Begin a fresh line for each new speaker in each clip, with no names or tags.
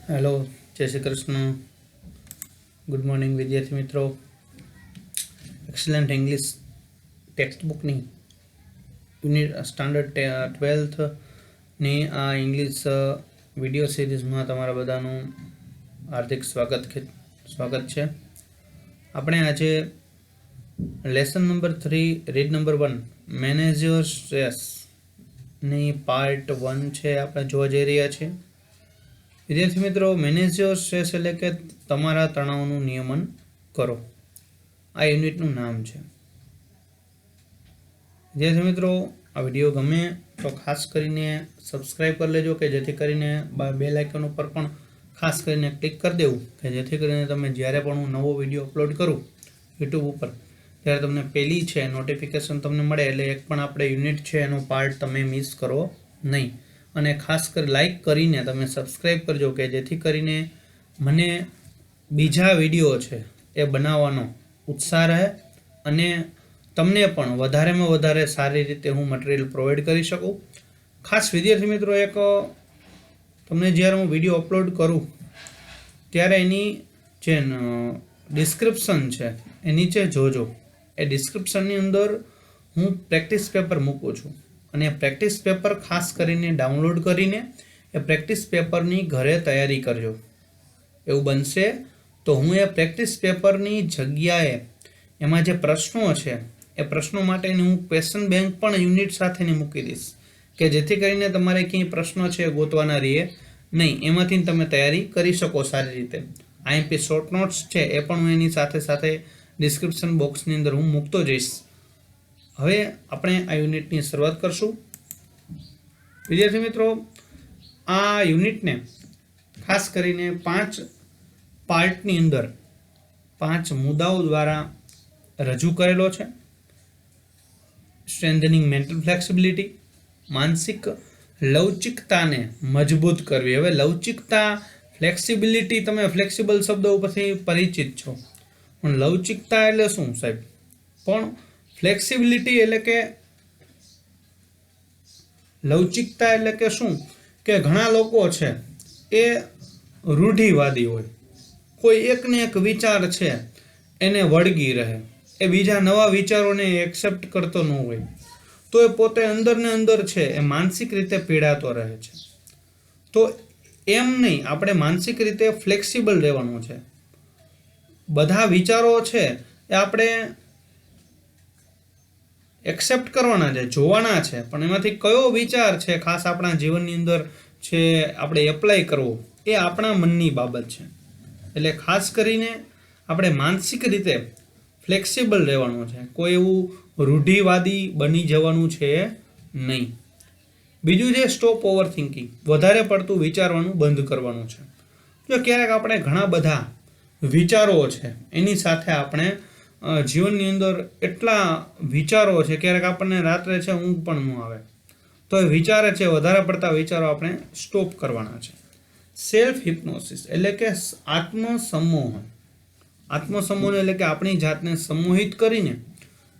Hello, जय Shri Krishna. Good morning विद्यार्थी मित्रों। एक्सलेंट इंग्लिश टेक्स्ट बुक नहीं यूनिट स्टैंडर्ड 12th ની આ ઇંગ્લિશ વિડિયો સિરીઝમાં તમારા બધાનું હાર્દિક સ્વાગત છે। આપણે આજે lesson number 3 read number 1 manage your stress ની પાર્ટ 1 છે આપણે જોવા જઈ રહ્યા છીએ। વિદ્યાર્થી મિત્રો, મેનેજ યોર સ્ટ્રેસ એટલે કે તમારા તણાવનું નિયમન કરો, આ યુનિટનું નામ છે। વિદ્યાર્થી મિત્રો, આ વિડીયો ગમે તો ખાસ કરીને સબસ્ક્રાઈબ કરી લેજો કે જેથી કરીને બેલ આઇકન ઉપર પણ ખાસ કરીને ક્લિક કરી દેવું કે જેથી કરીને તમે જ્યારે પણ હું નવો વિડીયો અપલોડ કરું યુટ્યુબ ઉપર ત્યારે તમને પહેલી છે નોટિફિકેશન તમને મળે, એટલે એક પણ આપણે યુનિટ છે એનો પાર્ટ તમે મિસ કરો નહીં। અને ખાસ કરી લાઈક કરીને તમે સબસ્ક્રાઈબ કરજો કે જેથી કરીને મને બીજા વિડીયો છે એ બનાવવાનો ઉત્સાહ રહે અને તમને પણ વધારેમાં વધારે સારી રીતે હું મટીરિયલ પ્રોવાઈડ કરી શકું। ખાસ વિદ્યાર્થી મિત્રો, એક તમને જ્યારે હું વિડીયો અપલોડ કરું ત્યારે એની જે ડિસ્ક્રિપ્શન છે એ નીચે જોજો। એ ડિસ્ક્રિપ્શનની અંદર હું પ્રેક્ટિસ પેપર મૂકું છું અને પ્રેક્ટિસ પેપર ખાસ કરીને ડાઉનલોડ કરીને એ પ્રેક્ટિસ પેપરની ઘરે તૈયારી કરજો। એવું બનશે તો હું એ પ્રેક્ટિસ પેપરની જગ્યાએ એમાં જે પ્રશ્નો છે એ પ્રશ્નો માટેની હું ક્વેશ્ચન બેંક પણ યુનિટ સાથેની મૂકી દઈશ કે જેથી કરીને તમારે ક્યાંય પ્રશ્નો છે ગોતવાના રહીએ નહીં, એમાંથી તમે તૈયારી કરી શકો સારી રીતે। આઈએમપી શોર્ટ નોટ્સ છે એ પણ હું એની સાથે સાથે ડિસ્ક્રિપ્શન બોક્સની અંદર હું મૂકતો જઈશ। હવે આપણે આ યુનિટની શરૂઆત કરશું। વિદ્યાર્થી મિત્રો, આ યુનિટને ખાસ કરીને 5 પાર્ટની અંદર 5 મુદ્દાઓ દ્વારા રજૂ કરેલો છે। સ્ટ્રેન્થનિંગ મેન્ટલ ફ્લેક્સિબિલિટી, માનસિક લવચિકતાને મજબૂત કરવી। હવે લવચિકતા, ફ્લેક્સિબિલિટી, તમે ફ્લેક્સિબલ શબ્દ ઉપરથી પરિચિત છો, પણ લવચિકતા એટલે શું સાહેબ? પણ ફ્લેક્સિબિલિટી એટલે કે લવચિકતા એટલે કે શું કે ઘણા લોકો છે એ રૂઢિવાદી હોય, કોઈ એકને એક વિચાર છે એને વળગી રહે, એ બીજા નવા વિચારોને એક્સેપ્ટ કરતો ન હોય, તો એ પોતે અંદર ને અંદર છે એ માનસિક રીતે પીડાતો રહે છે। તો એમ નહીં, આપણે માનસિક રીતે ફ્લેક્સિબલ રહેવાનું છે। બધા વિચારો છે એ આપણે એક્સેપ્ટ કરવાના છે, જોવાના છે, પણ એમાંથી કયો વિચાર છે ખાસ આપણા જીવનની અંદર છે આપણે એપ્લાય કરવો એ આપણા મનની બાબત છે। એટલે ખાસ કરીને આપણે માનસિક રીતે ફ્લેક્સિબલ રહેવાનું છે, કોઈ એવું રૂઢિવાદી બની જવાનું છે નહીં। બીજું છે સ્ટોપ ઓવર થિંકિંગ, વધારે પડતું વિચારવાનું બંધ કરવાનું છે। જો ક્યારેક આપણે ઘણા બધા વિચારો છે એની સાથે આપણે જીવનની અંદર એટલા વિચારો છે, ક્યારેક આપણને રાત્રે છે ઊંઘ પણ ન આવે, તો એ વિચારે છે વધારે પડતા વિચારો આપણે સ્ટોપ કરવાના છે। સેલ્ફ હિપ્નોસિસ એટલે કે આત્મસંમોહન એટલે કે આપણી જાતને સંમોહિત કરીને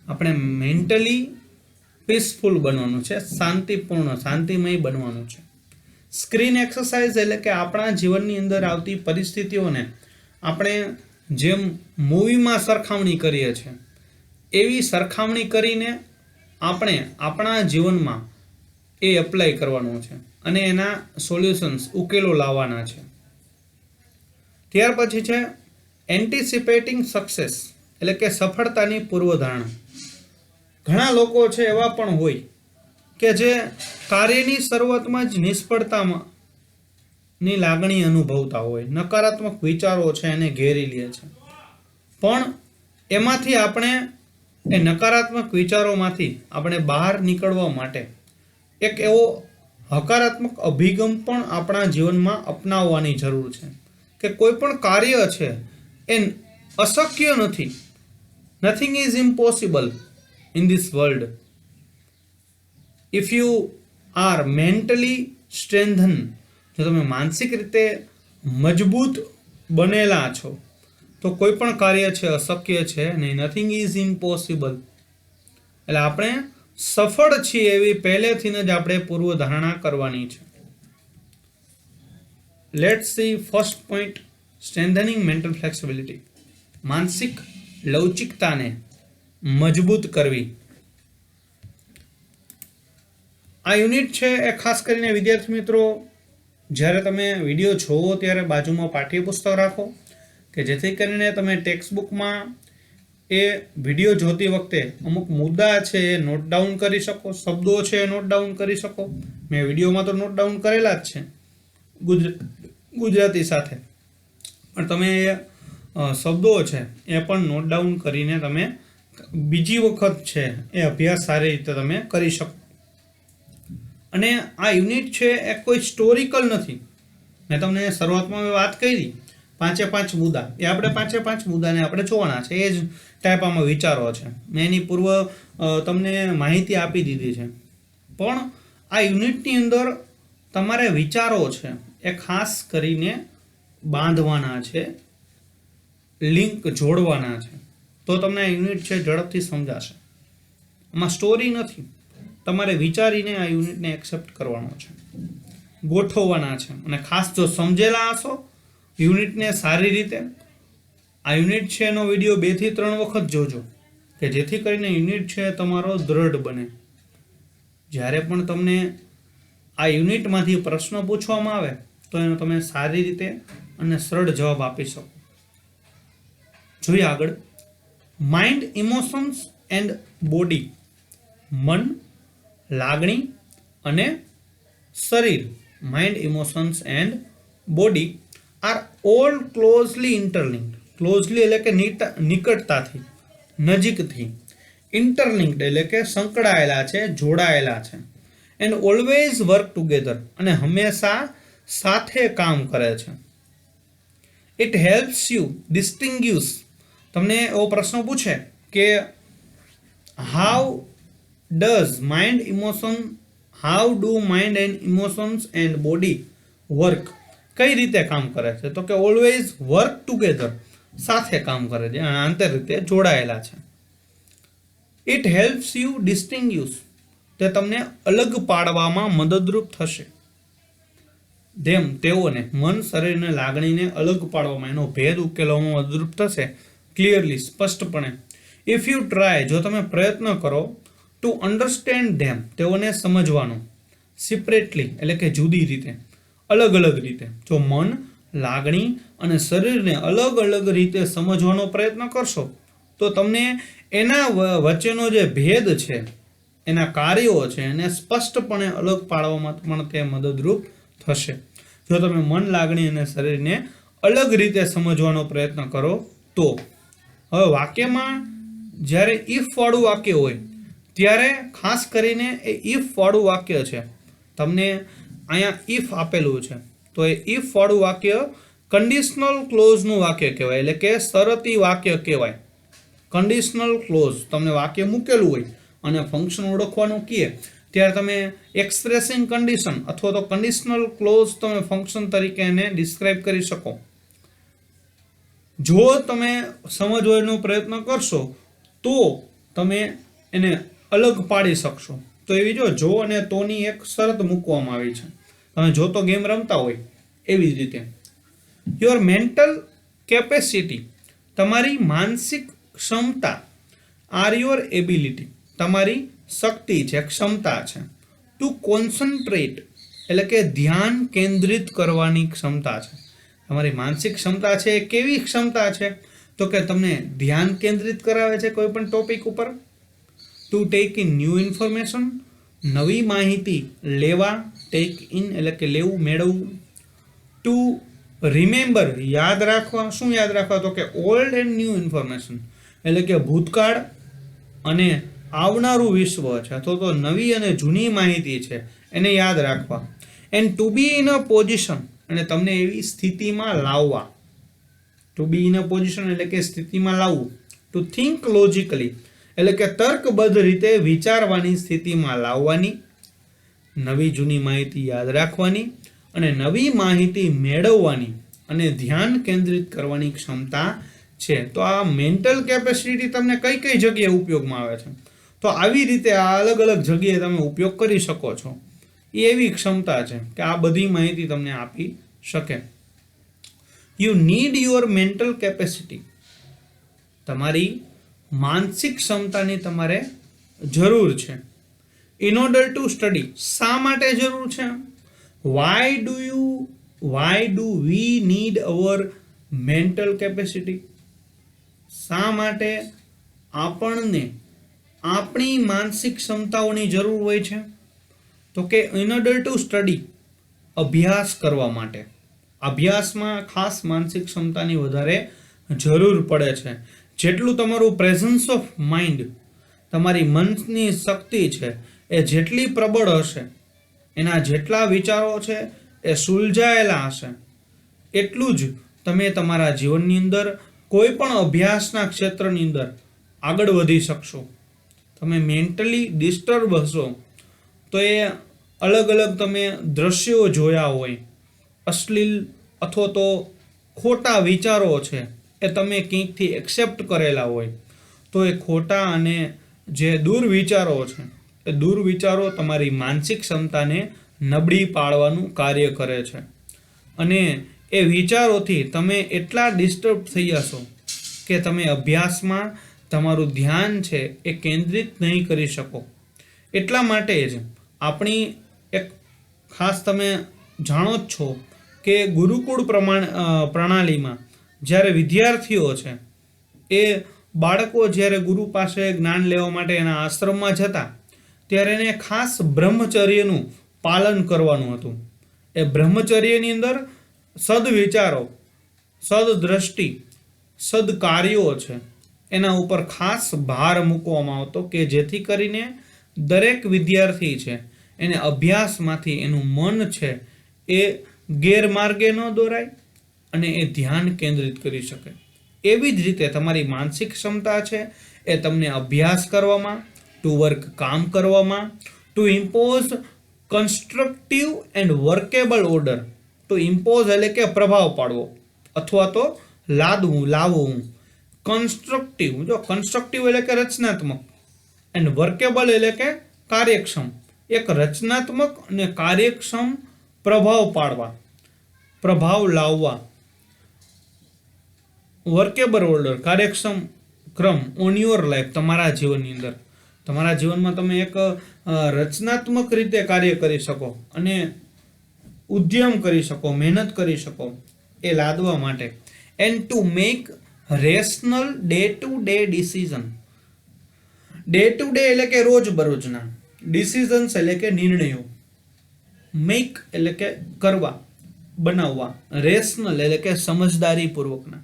આપણે મેન્ટલી પીસફુલ બનવાનું છે, શાંતિમય બનવાનું છે। સ્ક્રીન એક્સરસાઇઝ એટલે કે આપણા જીવનની અંદર આવતી પરિસ્થિતિઓને આપણે જેમ મૂવીમાં સરખામણી કરીએ છીએ એવી સરખામણી કરીને આપણે આપણા જીવનમાં એ એપ્લાય કરવાનું છે અને એના સોલ્યુશન્સ, ઉકેલો લાવવાના છે। ત્યાર પછી છે એન્ટિસિપેટિંગ સક્સેસ એટલે કે સફળતાની પૂર્વધારણા। ઘણા લોકો છે એવા પણ હોય કે જે કાર્યની શરૂઆતમાં જ નિષ્ફળતાની લાગણી અનુભવતા હોય, નકારાત્મક વિચારો છે એને ઘેરી લે છે, પણ એમાંથી આપણે એ નકારાત્મક વિચારોમાંથી આપણે બહાર નીકળવા માટે એક એવો હકારાત્મક અભિગમ પણ આપણા જીવનમાં અપનાવવાની જરૂર છે કે કોઈ પણ કાર્ય છે એ અશક્ય નથી। Nothing is impossible in this world if you are mentally strengthen. જો તમે માનસિક રીતે મજબૂત બનેલા છો તો કોઈ પણ કાર્ય છે અશક્ય છે નહીં। નથિંગ ઇઝ ઇમ્પોસિબલ એટલે આપણે સફળ છીએ એવી પહેલેથી જ આપણે પૂર્વધારણા કરવાની છે। Let's see first point, strengthening mental flexibility. માનસિક લવચિકતાને મજબૂત કરવી. આ યુનિટ છે એ ખાસ કરીને વિદ્યાર્થી મિત્રો, જ્યારે તમે વિડીયો જોવો ત્યારે બાજુમાં પાઠ્યપુસ્તક રાખો કે જેથી કરીને તમે ટેક્સ્ટબુકમાં એ વિડીયો જોતી વખતે અમુક મુદ્દા છે એ નોટ ડાઉન કરી શકો, શબ્દો છે એ નોટ ડાઉન કરી શકો. મેં વિડીયોમાં તો નોટ ડાઉન કરેલા જ છે ગુજરાતી સાથે, પણ તમે એ શબ્દો છે એ પણ નોટ ડાઉન કરીને તમે બીજી વખત છે એ અભ્યાસ સારી રીતે તમે કરી શકો. અને આ યુનિટ છે એ કોઈ સ્ટોરિકલ નથી. મેં તમને શરૂઆતમાં વાત કરી 5 મુદ્દા, એ આપણે 5 મુદ્દાને આપણે જોવાના છે. એ જ ટાઈપ આમાં વિચારો છે. મેં એની પૂર્વ તમને માહિતી આપી દીધી છે. પણ આ યુનિટની અંદર તમારે વિચારો છે એ ખાસ કરીને બાંધવાના છે, લિંક જોડવાના છે, તો તમને આ યુનિટ છે ઝડપથી સમજાશે. આમાં સ્ટોરી નથી. તમારે વિચારીને આ યુનિટને એક્સેપ્ટ કરવાનો છે, ગોઠવવાના છે. અને ખાસ જો સમજેલા હશો યુનિટને સારી રીતે, આ યુનિટ છે એનો વિડીયો 2 થી 3 વખત જોજો કે જેથી કરીને યુનિટ છે તમારો દ્રઢ બને. જ્યારે પણ તમને આ યુનિટમાંથી પ્રશ્ન પૂછવામાં આવે તો એનો તમે સારી રીતે અને સરળ જવાબ આપી શકો. જોઈએ આગળ. Mind, emotions and body. મન, લાગણી અને શરીર, mind, emotions and body are all closely interlinked. Closely એટલે કે નિકટતાથી, નજીકથી. ઇન્ટરલિંક્ડ એટલે કે સંકળાયેલા છે, જોડાયેલા છે. એન્ડ ઓલવેઝ વર્ક ટુગેધર, અને હંમેશા સાથે કામ કરે છે. It helps you distinguish. તમને એવો પ્રશ્ન પૂછે કે how do mind and emotions and body work, કઈ રીતે કામ કરે છે? તો કે ઓલવેઝ વર્ક ટુગેધર, સાથે કામ કરે છે, આંતર રીતે જોડાયેલા છે. ઇટ હેલ્પ્સ યુ ડિસ્ટિંગ્યુશ, તે તમને અલગ પાડવામાં મદદરૂપ થશે. તેઓને મન, શરીર અને લાગણીને અલગ પાડવામાં, એનો ભેદ ઉકેલવામાં મદદરૂપ થશે. ક્લિયરલી, સ્પષ્ટપણે. ઇફ યુ ટ્રાય, જો તમે પ્રયત્ન કરો, ટુ અન્ડરસ્ટેન્ડ ધેમ, તેઓને સમજવાનો. સેપરેટલી એટલે કે જુદી રીતે, અલગ અલગ રીતે. જો મન, લાગણી અને શરીરને અલગ અલગ રીતે સમજવાનો પ્રયત્ન કરશો તો તમને એના વચ્ચેનો જે ભેદ છે, એના કાર્યો છે, એને સ્પષ્ટપણે અલગ પાડવામાં પણ તે મદદરૂપ થશે. જો તમે મન, લાગણી અને શરીરને અલગ રીતે સમજવાનો પ્રયત્ન કરો તો. હવે વાક્યમાં જ્યારે ઇફ વાળું વાક્ય હોય ત્યારે ખાસ કરીને એ ઇફ વાળું વાક્ય છે, તમને અહીંયા ઇફ આપેલું છે તો એ ઇફ વાળું વાક્ય કન્ડિશનલ ક્લોઝનું વાક્ય કહેવાય, એટલે કે શરતી વાક્ય કહેવાય. કન્ડિશનલ ક્લોઝ, તમને વાક્ય મૂકેલું હોય અને ફંક્શન ઓળખવાનું કહે ત્યારે તમે એક્સપ્રેસિંગ કન્ડિશન અથવા તો કન્ડિશનલ ક્લોઝ તમે ફંક્શન તરીકે એને ડિસ્ક્રાઇબ કરી શકો. જો તમે સમજવાનો પ્રયત્ન કરશો તો તમે એને અલગ પાડી શકશો. તો એવી જો અને તોની એક શરત મૂકવામાં આવી છે. તમે જો તો ગેમ રમતા હોય એવી જ રીતે. યોર મેન્ટલ કેપેસિટી, તમારી માનસિક ક્ષમતા. આર યોર એબિલિટી, તમારી શક્તિ છે, ક્ષમતા છે. ટુ કોન્સન્ટ્રેટ એટલે કે ધ્યાન કેન્દ્રિત કરવાની ક્ષમતા છે. તમારી માનસિક ક્ષમતા છે એ કેવી ક્ષમતા છે? તો કે તમને ધ્યાન કેન્દ્રિત કરાવે છે કોઈ પણ ટોપિક ઉપર. To take in new information, નવી માહિતી લેવા. ટેક ઇન એટલે કે લેવું, મેળવવું. ટુ રિમેમ્બર, યાદ રાખવા. શું યાદ રાખવા? તો કે ઓલ્ડ એન્ડ ન્યૂ ઇન્ફોર્મેશન એટલે કે ભૂતકાળ અને આવનારું વિશ્વ છે અથવા તો નવી અને જૂની માહિતી છે એને યાદ રાખવા. And to be in a position, અને તમને એવી સ્થિતિમાં લાવવા. To be in a position એટલે કે સ્થિતિમાં લાવવું. ટુ થિંક લોજિકલી એટલે કે તર્કબદ્ધ રીતે વિચારવાની સ્થિતિમાં લાવવાની. નવી જૂની માહિતી યાદ રાખવાની અને નવી માહિતી મેળવવાની અને ધ્યાન કેન્દ્રિત કરવાની ક્ષમતા છે. તો આ મેન્ટલ કેપેસિટી તમને કઈ કઈ જગ્યાએ ઉપયોગમાં આવે છે? તો આવી રીતે આ અલગ અલગ જગ્યાએ તમે ઉપયોગ કરી શકો છો. એ એવી ક્ષમતા છે કે આ બધી માહિતી તમને આપી શકે. You need your mental capacity. તમારી માનસિક ક્ષમતાની તમારે જરૂર છે. In order to study. શા માટે જરૂર છે? Why do we need our mental capacity? શા માટે આપણને આપણી માનસિક ક્ષમતાઓની જરૂર હોય છે? તો કે ઇન ઓર્ડર ટુ સ્ટડી, અભ્યાસ કરવા માટે. અભ્યાસમાં ખાસ માનસિક ક્ષમતાની વધારે જરૂર પડે છે. જેટલું તમારું પ્રેઝન્સ ઓફ માઇન્ડ, તમારી મનની શક્તિ છે, એ જેટલી પ્રબળ હશે, એના જેટલા વિચારો છે એ સુલઝાયેલા હશે, એટલું જ તમે તમારા જીવનની અંદર કોઈ પણ અભ્યાસના ક્ષેત્રની અંદર આગળ વધી શકશો. તમે મેન્ટલી ડિસ્ટર્બ હશો તો એ અલગ અલગ તમે દ્રશ્યો જોયા હોય, અશ્લીલ અથવા તો ખોટા વિચારો છે એ તમે ક્યાંકથી એક્સેપ્ટ કરેલા હોય, તો એ ખોટા અને જે દુર્વિચારો છે એ દુર્વિચારો તમારી માનસિક ક્ષમતાને નબળી પાડવાનું કાર્ય કરે છે. અને એ વિચારોથી તમે એટલા ડિસ્ટર્બ થઈ જશો કે તમે અભ્યાસમાં તમારું ધ્યાન છે એ કેન્દ્રિત નહીં કરી શકો. એટલા માટે જ આપણી એક ખાસ તમે જાણો જ છો કે ગુરુકુળ પ્રણાલીમાં જ્યારે વિદ્યાર્થીઓ છે એ બાળકો જ્યારે ગુરુ પાસે જ્ઞાન લેવા માટે એના આશ્રમમાં જતા, ત્યારે એને ખાસ બ્રહ્મચર્યનું પાલન કરવાનું હતું. એ બ્રહ્મચર્યની અંદર સદવિચારો, સદદ્રષ્ટિ, સદકાર્યો છે એના ઉપર ખાસ ભાર મૂકવામાં આવતો કે જેથી કરીને દરેક વિદ્યાર્થી છે એને અભ્યાસમાંથી એનું મન છે એ ગેરમાર્ગે ન દોરાય અને એ ધ્યાન કેન્દ્રિત કરી શકે. એવી જ રીતે તમારી માનસિક ક્ષમતા છે એ તમને અભ્યાસ કરવામાં, ટુ વર્ક કામ કરવામાં, to impose constructive and workable order. To impose એટલે કે પ્રભાવ પાડવો અથવા તો લાવવું. કન્સ્ટ્રક્ટિવ, જો કન્સ્ટ્રક્ટિવ એટલે કે રચનાત્મક, એન્ડ વર્કેબલ એટલે કે કાર્યક્ષમ. એક રચનાત્મક અને કાર્યક્ષમ પ્રભાવ પાડવા, પ્રભાવ લાવવા. વર્કેબલ ઓર્ડર, કાર્યક્ષમ ક્રમ ઓન યોર લાઈફ, તમારા જીવનની અંદર. તમારા જીવનમાં તમે એક રચનાત્મક રીતે કાર્ય કરી શકો અને ઉદ્યમ કરી શકો, મહેનત કરી શકો એ લાદવા માટે. And to make rational day to day decision. Day to day એટલે કે રોજબરોજના, ડિસિઝન્સ એટલે કે નિર્ણયો, મેક એટલે કે કરવા, બનાવવા, રેશનલ એટલે કે સમજદારીપૂર્વકના,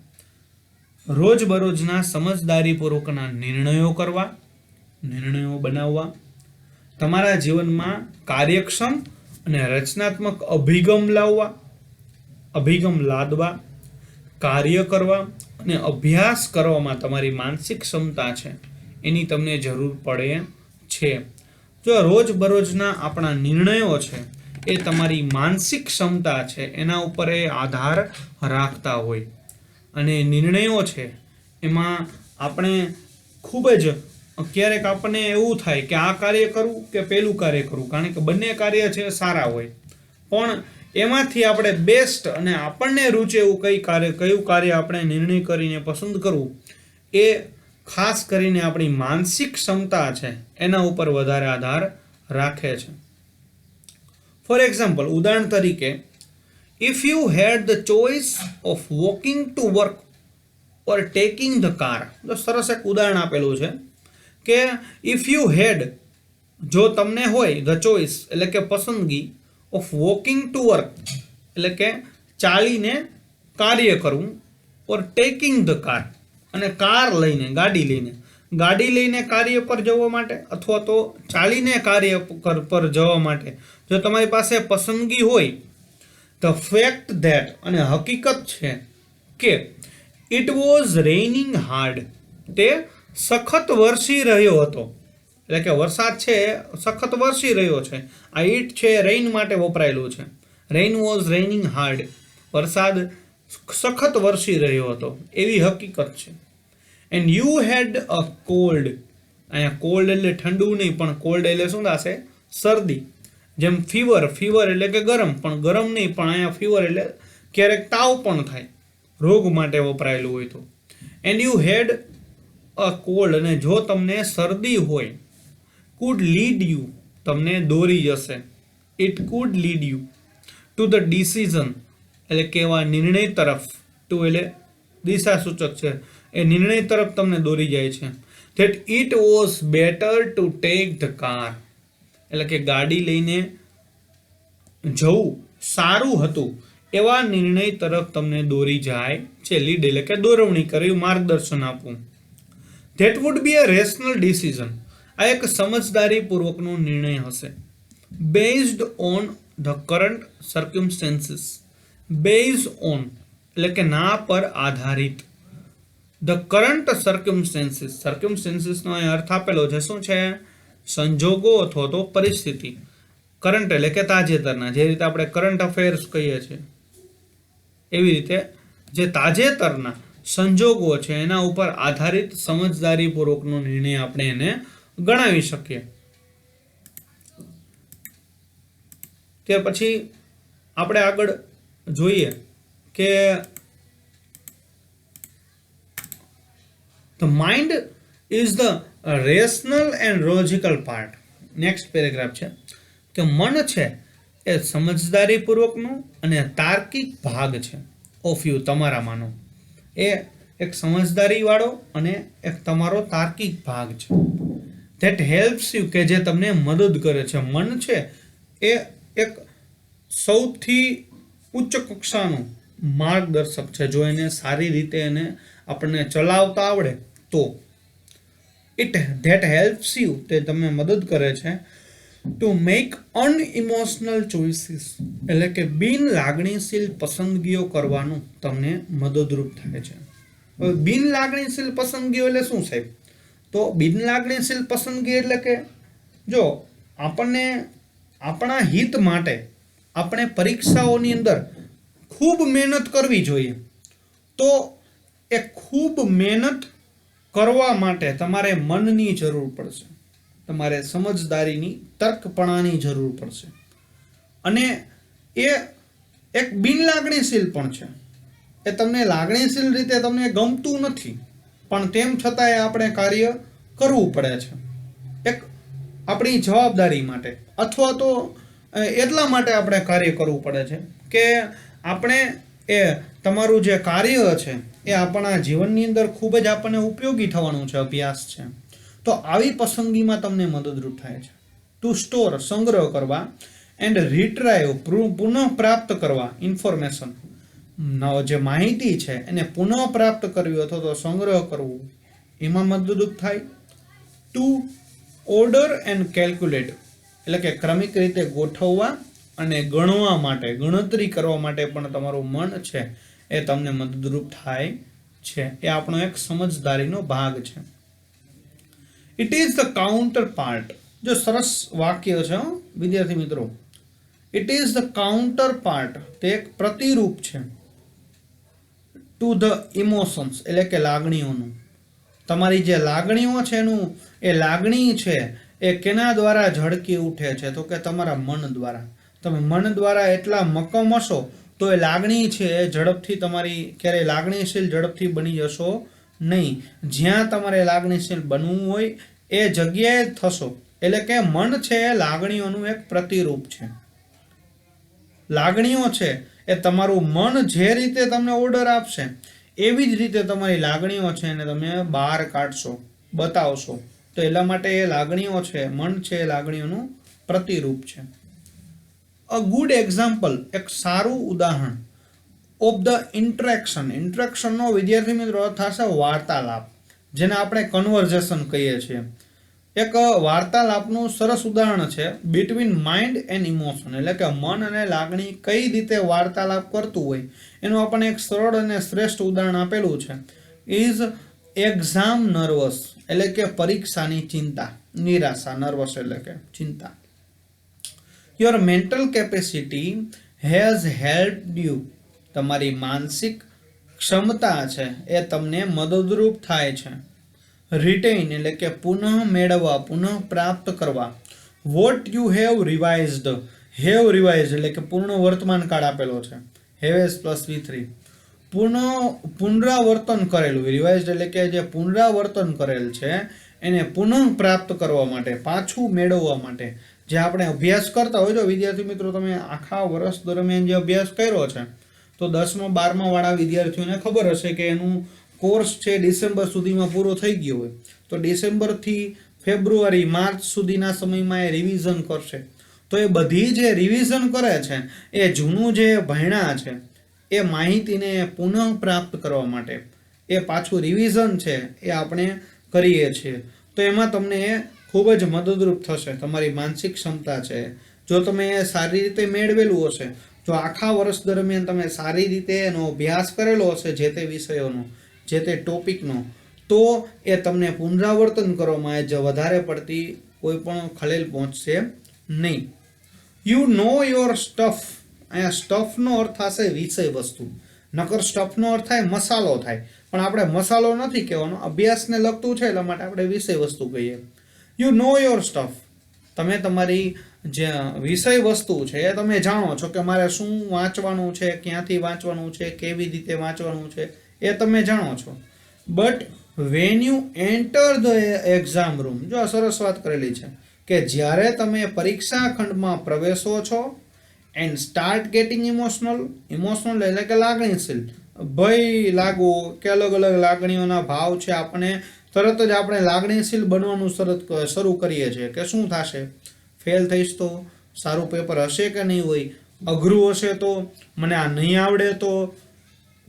રોજબરોજના સમજદારીપૂર્વકના નિર્ણયો કરવા, નિર્ણયો બનાવવા. તમારા જીવનમાં કાર્યક્ષમ અને રચનાત્મક અભિગમ લાવવા, અભિગમ લાદવા, કાર્ય કરવા અને અભ્યાસ કરવામાં તમારી માનસિક ક્ષમતા છે એની તમને જરૂર પડે છે. જો રોજબરોજના આપણા નિર્ણયો છે એ તમારી માનસિક ક્ષમતા છે એના ઉપર એ આધાર રાખતા હોય, અને નિર્ણયો છે એમાં આપણે ખૂબ જ ક્યારેક આપણને એવું થાય કે આ કાર્ય કરવું કે પેલું કાર્ય કરવું, કારણ કે બંને કાર્ય છે સારા હોય, પણ એમાંથી આપણે બેસ્ટ અને આપણને રૂચે એવું કયું કાર્ય આપણે નિર્ણય કરીને પસંદ કરવું એ ખાસ કરીને આપણી માનસિક ક્ષમતા છે એના ઉપર વધારે આધાર રાખે છે. ફોર એક્ઝામ્પલ, ઉદાહરણ તરીકે, if you had the choice of walking to work or taking the car. તો સરસ એક ઉદાહરણ આપેલું છે કે ઇફ યુ હેડ, જો તમને હોય, ધ ચોઇસ એટલે કે પસંદગી, ઓફ વોકિંગ ટુ વર્ક એટલે કે ચાલીને કાર્ય કરવું, ઓર ટેકિંગ ધ કાર અને કાર લઈને, ગાડી લઈને કાર્ય પર જવા માટે અથવા તો ચાલીને કાર્ય પર જવા માટે જો તમારી પાસે પસંદગી હોય, ધ ફેક્ટ ધેટ, અને હકીકત છે કે ઇટ વોઝ રેઇનિંગ હાર્ડ, તે સખત વરસી રહ્યો હતો. એટલે કે વરસાદ છે સખત વરસી રહ્યો છે. આ ઇટ છે રેઇન માટે વપરાયેલું છે. રેઇન વોઝ રેઇનિંગ હાર્ડ, વરસાદ સખત વરસી રહ્યો હતો એવી હકીકત છે. And you had a cold. અહીંયા કોલ્ડ એટલે ઠંડુ નહીં, પણ કોલ્ડ એટલે શું થશે? શરદી. જેમ ફીવર એટલે કે ગરમ, પણ ગરમ નહીં, પણ અહીંયા ફીવર એટલે ક્યારેક તાવ પણ થાય, રોગ માટે વપરાયેલું હોય તો. And you had a cold, અને જો તમને શરદી હોય, કુડ લીડ યુ, તમને દોરી જશે. It could lead you to the decision, એટલે કે એવા નિર્ણય તરફ. ટુ એટલે દિશા સૂચક છે, એ નિર્ણય તરફ તમને દોરી જાય છે. That it was better to take the car, એટલે કે ગાડી લઈને જવું સારું હતું, એવા નિર્ણય તરફ તમને દોરી જાય છે. લીડ એટલે કે દોરવણી કરવી, માર્ગદર્શન આપવું. That would be a rational decision, આ એક સમજદારીપૂર્વકનો નિર્ણય હશે. Based on the current સર્કમસ્ટેન્સીસ, based on એટલે કે ના પર આધારિત. ધ કરંટ સર્કમસ્ટેન્સીસ, સર્કમસ્ટેન્સીસનો અહીં અર્થ આપેલો છે, શું છે? સંજોગો અથવા તો પરિસ્થિતિ. કરંટ એટલે કે તાજેતરના, જે રીતે આપણે કરંટ અફેર્સ કહીએ છીએ એવી રીતે જે તાજેતરના સંજોગો છે એના ઉપર આધારિત સમજદારીપૂર્વકનો નિર્ણય આપણે એને ગણાવી શકીએ. ત્યાર પછી આપણે આગળ જોઈએ કે the mind is the rational and logical part. Next paragraph છે કે મન છે એ સમજદારીપૂર્વકનો અને તાર્કિક ભાગ છે ઓફ યુ, તમારામાંનો. એ એક સમજદારીવાળો અને એક તમારો તાર્કિક ભાગ છે. ધેટ હેલ્પ્સ યુ, કે જે તમને મદદ કરે છે. મન છે એ એક સૌથી ઉચ્ચ કક્ષાનું માર્ગદર્શક છે, જો એને સારી રીતે એને આપણને ચલાવતા આવડે તો. ધેટ હેલ્પ્સ યુ, તે તમને મદદ કરે છે ટુ મેક અનઇમોશનલ ચોઇસીસ, એટલે કે બિન લાગણીશીલ પસંદગીઓ કરવાનું તમને મદદરૂપ થાય છે. હવે બિન લાગણીશીલ પસંદગીઓ એટલે શું સાહેબ? તો બિન લાગણીશીલ પસંદગી એટલે કે જો આપણને આપણા હિત માટે આપણે પરીક્ષાઓની અંદર ખૂબ મહેનત કરવી જોઈએ, તો એ ખૂબ મહેનત કરવા માટે તમારે મનની જરૂર પડશે, તમારે સમજદારીની, તર્કપણાની જરૂર પડશે. અને એ એક બિન લાગણીશીલ પણ છે, એ તમને લાગણીશીલ રીતે તમને ગમતું નથી, પણ તેમ છતાંય આપણે કાર્ય કરવું પડે છે, એક આપણી જવાબદારી માટે, અથવા તો એટલા માટે આપણે કાર્ય કરવું પડે છે કે આપણે એ તમારું જે કાર્ય છે એ આપણા જીવનની અંદર ખૂબ જ આપણને ઉપયોગી થવાનું છે, અભ્યાસ છે. તો આવી પસંદગીમાં તમને મદદરૂપ થાય છે. ટુ સ્ટોર, સંગ્રહ કરવા, એન્ડ રિટ્રાઈવ, પુનઃ પ્રાપ્ત કરવા, ઇન્ફોર્મેશન, જે માહિતી છે એને પુનઃ પ્રાપ્ત કરવી અથવા તો સંગ્રહ કરવું, એમાં મદદરૂપ થાય. ટુ ઓર્ડર એન્ડ કેલ્ક્યુલેટ, એટલે કે ક્રમિક રીતે ગોઠવવા અને ગણવા માટે, ગણતરી કરવા માટે પણ તમારું મન છે એ તમને મદદરૂપ થાય છે. એ આપણો એક સમજદારીનો ભાગ છે. It is the counter part, જો સરસ વાક્ય છે વિદ્યાર્થી મિત્રો. It is the counter part, તે એક પ્રતિરૂપ છે. ટુ ધ ઇમોશન્સ, એટલે કે લાગણીઓનું. તમારી જે લાગણીઓ છે એનું, એ લાગણી છે એ કેના દ્વારા ઝળકી ઉઠે છે? તો કે તમારા મન દ્વારા. તમે મન દ્વારા એટલા મક્કમ હશો તો એ લાગણી છે એ ઝડપથી તમારી ક્યારેય લાગણીશીલ ઝડપથી બની જશો નહીં. જ્યાં તમારે લાગણીશીલ બનવું હોય એ જગ્યાએ થશો. એટલે કે મન છે એ લાગણીઓનું એક પ્રતિરૂપ છે. લાગણીઓ છે એ તમારું મન જે રીતે તમને ઓર્ડર આપશે એવી જ રીતે તમારી લાગણીઓ છે એને તમે બહાર કાઢશો, બતાવશો. તો એટલા માટે એ લાગણીઓ છે, મન છે એ લાગણીઓનું પ્રતિરૂપ છે. અ ગુડ એક્ઝામ્પલ, એક સારું ઉદાહરણ ઓફ ધ ઇન્ટરેક્શન. ઇન્ટરેક્શનનો વિદ્યાર્થી મિત્રો થશે વાર્તાલાપ, જેને આપણે કન્વર્ઝેશન કહીએ છીએ. એક વાર્તાલાપનું સરસ ઉદાહરણ છે બિટવીન માઇન્ડ એન્ડ ઇમોશન, એટલે કે મન અને લાગણી કઈ રીતે વાર્તાલાપ કરતું હોય એનું આપણને એક સરળ અને શ્રેષ્ઠ ઉદાહરણ આપેલું છે. ઇઝ એક્ઝામ નર્વસ, એટલે કે પરીક્ષાની ચિંતા, નિરાશા. નર્વસ એટલે કે ચિંતા. Your mental capacity has હેલ્પ્ડ you, તમારી માનસિક ક્ષમતા છે એ તમને મદદરૂપ થાય છે. રિટેઇન એટલે કે પુનઃ મેળવવા, પુનઃ પ્રાપ્ત કરવા. What you have revised, have revise એટલે કે પૂર્ણ વર્તમાન કાળ આપેલો છે. હેવેસ પ્લસ V3 પુનરાવર્તન કરેલું, રિવાઇઝડ એટલે કે જે પુનરાવર્તન કરેલ છે એને પુનઃ પ્રાપ્ત કરવા માટે, પાછું મેળવવા માટે જે આપણે અભ્યાસ કરતા હોય. જો વિદ્યાર્થી મિત્રો તમે આખા વર્ષ દરમિયાન જે અભ્યાસ કર્યો છે તો 10મા 12મા વાળા વિદ્યાર્થીઓને ખબર હશે કે એનું કોર્સ છે ડિસેમ્બર સુધીમાં પૂરો થઈ ગયો હોય, તો ડિસેમ્બરથી ફેબ્રુઆરી માર્ચ સુધીના સમયમાં એ રિવિઝન કરશે. તો એ બધી જે રિવિઝન કરે છે એ જૂનું જે ભણ્યા છે એ માહિતીને પુનઃ પ્રાપ્ત કરવા માટે એ પાછું રિવિઝન છે એ આપણે કરીએ છીએ. તો એમાં તમને એ ખૂબ જ મદદરૂપ થશે. તમારી માનસિક ક્ષમતા છે જો તમે સારી રીતે મેળવેલું હશે, જો આખા વર્ષ દરમિયાન તમે સારી રીતે એનો અભ્યાસ કરેલો હશે જે તે વિષયોનો, જે તે ટોપિકનો, તો એ તમને પુનરાવર્તન કરવામાં જ વધારે પડતી કોઈ પણ ખલેલ પહોંચશે નહીં. You know your stuff. અહીંયા સ્ટફનો અર્થ થશે વિષય વસ્તુ, નકર સ્ટફનો અર્થ થાય મસાલો થાય, પણ આપણે મસાલો નથી કહેવાનો, અભ્યાસને લગતું છે એટલા માટે આપણે વિષય વસ્તુ કહીએ. You know your stuff. તમે તમારી જે વિષય વસ્તુ છે એ તમે જાણો છો કે મારે શું વાંચવાનું છે, ક્યાંથી વાંચવાનું છે, કેવી રીતે વાંચવાનું છે એ તમે જાણો છો. But when you enter the exam room, જો આ સરસ વાત કરેલી છે કે જ્યારે તમે પરીક્ષા ખંડમાં પ્રવેશો છો and start getting emotional. Emotional એટલે કે લાગણીશીલ, ભય લાગવો કે અલગ અલગ લાગણીઓના ભાવ છે, આપણે તરત જ આપણે લાગણીશીલ બનવાનું શરૂ કરીએ છીએ કે શું થશે, ફેલ થઈશ તો, સારું પેપર હશે કે નહીં હોય, અઘરું હશે તો, મને આ નહીં આવડે તો,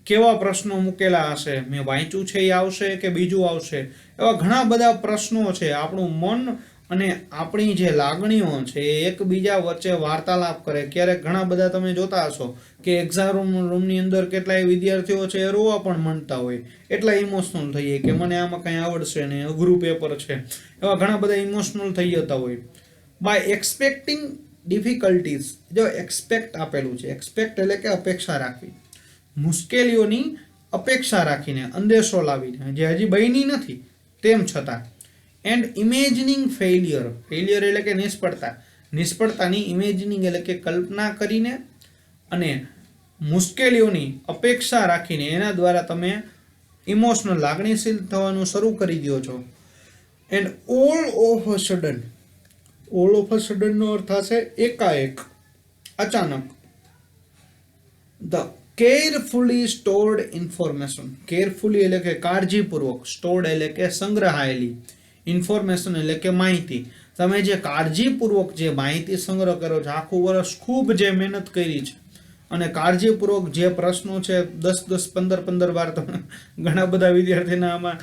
કેવા પ્રશ્નો મૂકેલા હશે, મેં વાંચ્યું છે એ આવશે કે બીજું આવશે, એવા ઘણા બધા પ્રશ્નો છે. આપણું મન અને આપણી જે લાગણીઓ છે એ એકબીજા વચ્ચે વાર્તાલાપ કરે. ક્યારેક ઘણા બધા તમે જોતા હશો કે એક્ઝામ રૂમની અંદર કેટલાય વિદ્યાર્થીઓ છે એ રોવા પણ માંડતા હોય, એટલા ઇમોશનલ થઈએ કે મને આમાં કંઈ આવડશે ને, અઘરું પેપર છે, એવા ઘણા બધા ઇમોશનલ થઈ જતા હોય. બાય એક્સપેક્ટિંગ ડિફિકલ્ટીઝ, જો એક્સપેક્ટ આપેલું છે, એક્સપેક્ટ એટલે કે અપેક્ષા રાખવી, મુશ્કેલીઓની અપેક્ષા રાખીને, અંદેશો લાવીને, જે હજી બની નથી તેમ છતાં. And ઇમેજિનિંગ failure. ફેલિયર એટલે કે નિષ્ફળતા, નિષ્ફળતાની ઇમેજિનિંગ એટલે કે કલ્પના કરીને અને મુશ્કેલીઓની અપેક્ષા રાખીને એના દ્વારા તમે ઇમોશનલ લાગણીશીલ થવાનું શરૂ કરી દો છો. And all of a sudden. All of a સડનનો અર્થ થશે એકાએક, અચાનક. The carefully stored information. Carefully એટલે કે કાળજીપૂર્વક, સ્ટોર્ડ એટલે કે સંગ્રહાયેલી, ઇન્ફોર્મેશન એટલે કે માહિતી. તમે જે કાળજીપૂર્વક જે માહિતી સંગ્રહ કરો છો, આખું વર્ષ ખૂબ જે મહેનત કરી છે અને કાળજીપૂર્વક જે પ્રશ્નો છે 10-10, 15-15 વાર તમે ઘણા બધા વિદ્યાર્થીના આમાં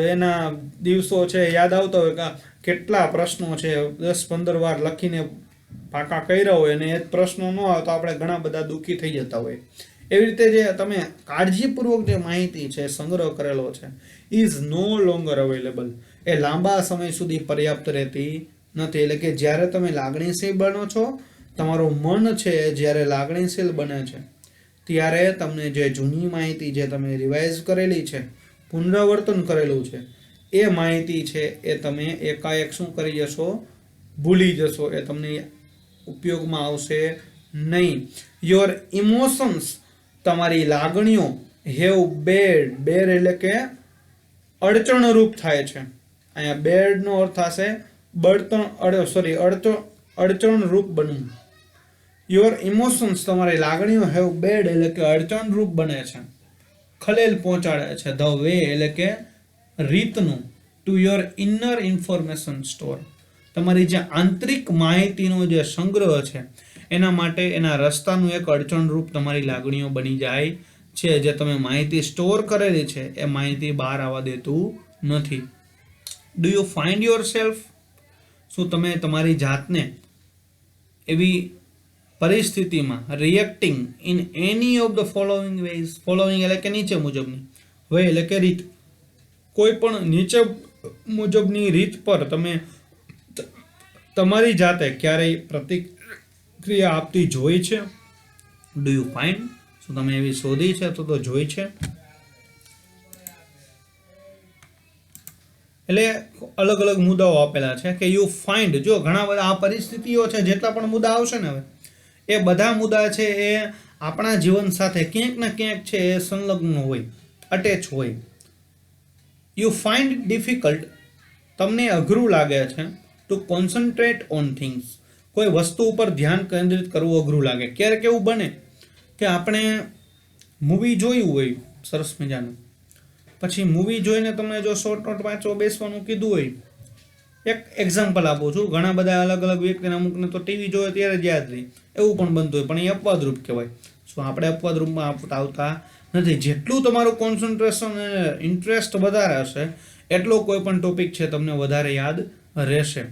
એના દિવસો છે યાદ આવતા હોય કે કેટલા પ્રશ્નો છે 10-15 વાર લખીને પાકા કર્યા હોય અને એ જ પ્રશ્નો ન આવે તો આપણે ઘણા બધા દુઃખી થઈ જતા હોય. એવી રીતે જે તમે કાળજીપૂર્વક જે માહિતી છે સંગ્રહ કરેલો છે ઇઝ નો લોંગર અવેલેબલ. એ લાંબા સમય સુધી પર્યાપ્ત રહેતી નથી. એટલે કે જ્યારે તમે લાગણીશીલ બનો છો, તમારું મન છે જ્યારે લાગણીશીલ બને છે ત્યારે તમને જે જૂની માહિતી જે તમે રિવાઇઝ કરેલી છે, પુનરાવર્તન કરેલું છે, એ માહિતી છે એ તમે એકાએક શું કરી જશો, ભૂલી જશો, એ તમને ઉપયોગમાં આવશે નહીં. યોર ઇમોશન્સ, તમારી લાગણીઓ, હેવ બેડ. બેડ એટલે કે અડચણરૂપ થાય છે. અહીંયા બેડનો અર્થ થશે અડચણરૂપ બનવું. યોર ઇમોશન્સ, તમારી લાગણીઓ હેવ બેડ એટલે કે અડચણરૂપ બને છે, ખલેલ પહોંચાડે છે. ધ વે એટલે કે રીતનું, to your inner information store, તમારી જે આંતરિક માહિતીનો જે સંગ્રહ છે એના માટે એના રસ્તાનું એક અડચણરૂપ તમારી લાગણીઓ બની જાય છે. જે તમે માહિતી સ્ટોર કરેલી છે એ માહિતી બહાર આવવા દેતું નથી. Do you find yourself? શું તમે તમારી જાતને એવી પરિસ્થિતિમાં reacting in any of the following ways. Following એટલે કે નીચે મુજબની, વે એટલે કે રીત, કોઈ પણ નીચે મુજબની રીત પર તમે તમારી જાતે ક્યારેય પ્રતિક્રિયા આપતી જોઈ છે? Do you find? શું તમે એવી શોધી છે તો જોઈ છે? એટલે અલગ અલગ મુદ્દાઓ આપેલા છે કે યુ ફાઇન્ડ. જો ઘણા બધા આ પરિસ્થિતિઓ છે, જેટલા પણ મુદ્દા આવશે ને હવે એ બધા મુદ્દા છે એ આપણા જીવન સાથે ક્યાંક ને ક્યાંક છે એ સંલગ્ન હોય, અટેચ હોય. યુ ફાઇન્ડ ઇટ ડિફિકલ્ટ, તમને અઘરું લાગે છે, ટુ કોન્સન્ટ્રેટ ઓન થિંગ્સ, કોઈ વસ્તુ ઉપર ધ્યાન કેન્દ્રિત કરવું અઘરું લાગે. ક્યારેક એવું બને કે આપણે મૂવી જોયું હોય સરસ મજાનું, પછી મૂવી જોઈને તમે જો શોર્ટ નોટ વાંચવા બેસવાનું કીધું હોય, એક એક્ઝામ્પલ આપું છું, ઘણા બધા અલગ અલગ વ્યક્તિને અમુકને તો ટીવી જોવે ત્યારે જ યાદ રહી, એવું પણ બનતું હોય, પણ એ અપવાદરૂપ કહેવાય. સો આપણે અપવાદરૂપમાં આવતા નથી. જેટલું તમારું કોન્સન્ટ્રેશન અને ઇન્ટરેસ્ટ વધારે હશે એટલો કોઈ પણ ટોપિક છે તમને વધારે યાદ રહેશે.